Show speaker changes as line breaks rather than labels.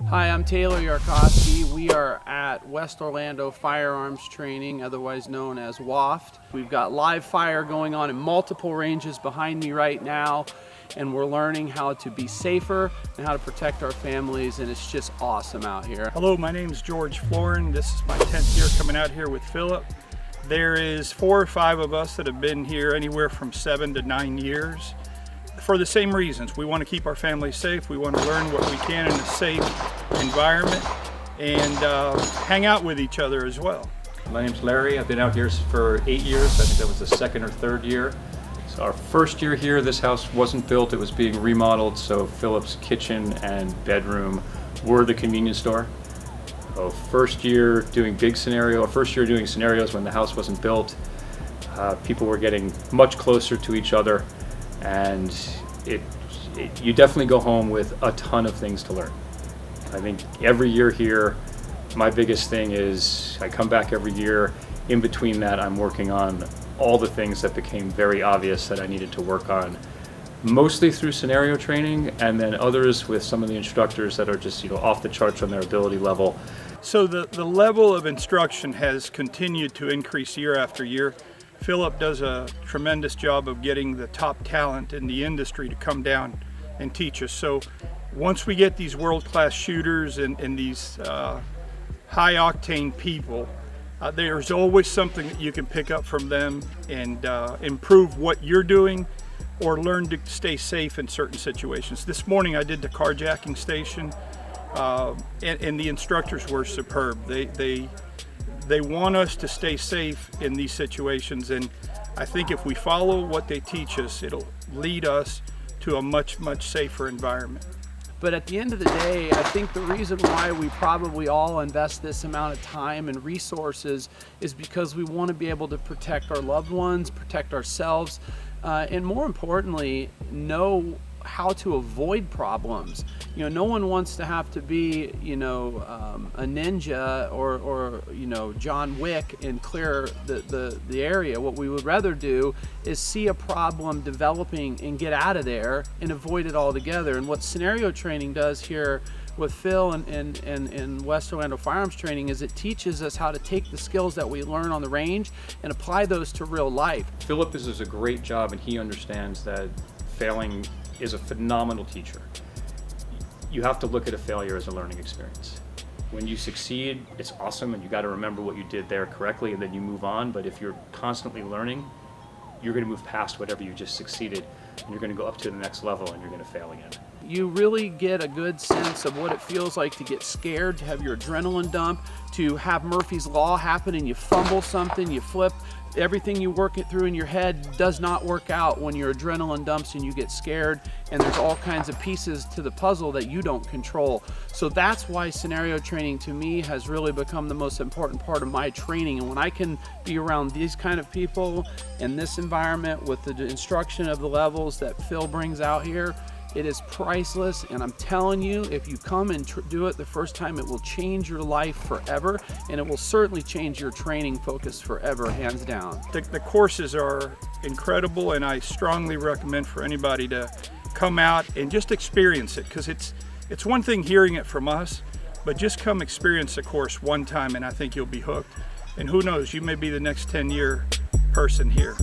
Hi, I'm Taylor Yarkowski. We are at West Orlando Firearms Training, otherwise known as WOFT. We've got live fire going on in multiple ranges behind me right now, and we're learning how to be safer and how to protect our families, and it's just awesome out here.
Hello, my name is Jorge. This is my 10th year coming out here with Philip. There is 4 or 5 of us that have been here anywhere from 7 to 9 years. For the same reasons. We want to keep our families safe. We want to learn what we can in a safe environment and hang out with each other as well.
My name's Larry. I've been out here for 8 years. I think that was the 2nd or 3rd year. So our first year here, this house wasn't built. It was being remodeled. So Philip's kitchen and bedroom were the convenience store. So first year doing scenarios when the house wasn't built. People were getting much closer to each other. And you definitely go home with a ton of things to learn. I think every year here, my biggest thing is I come back every year. In between that, I'm working on all the things that became very obvious that I needed to work on, mostly through scenario training, and then others with some of the instructors that are just off the charts on their ability level.
So the level of instruction has continued to increase year after year. Philip does a tremendous job of getting the top talent in the industry to come down and teach us. So once we get these world-class shooters and these high-octane people, there's always something that you can pick up from them and improve what you're doing or learn to stay safe in certain situations. This morning I did the carjacking station and the instructors were superb. They want us to stay safe in these situations, and I think if we follow what they teach us, it'll lead us to a much, much safer environment.
But at the end of the day, I think the reason why we probably all invest this amount of time and resources is because we want to be able to protect our loved ones, protect ourselves, and more importantly, know how to avoid problems. No one wants to have to be, a ninja or John Wick and clear the area. What we would rather do is see a problem developing and get out of there and avoid it altogether. And what scenario training does here with Phil and West Orlando Firearms Training is it teaches us how to take the skills that we learn on the range and apply those to real life.
Philip does a great job, and he understands that failing is a phenomenal teacher. You have to look at a failure as a learning experience. When you succeed, it's awesome, and you got to remember what you did there correctly, and then you move on. But if you're constantly learning, you're going to move past whatever you just succeeded, and you're going to go up to the next level, and you're going to fail again.
You really get a good sense of what it feels like to get scared, to have your adrenaline dump, to have Murphy's Law happen and you fumble something, you flip. Everything you work it through in your head does not work out when your adrenaline dumps and you get scared, and there's all kinds of pieces to the puzzle that you don't control. So that's why scenario training to me has really become the most important part of my training. And when I can be around these kind of people in this environment with the instruction of the levels that Phil brings out here, it is priceless, and I'm telling you, if you come and do it the first time, it will change your life forever, and it will certainly change your training focus forever, hands down.
The courses are incredible, and I strongly recommend for anybody to come out and just experience it, because it's one thing hearing it from us, but just come experience the course one time, and I think you'll be hooked. And who knows, you may be the next 10-year person here.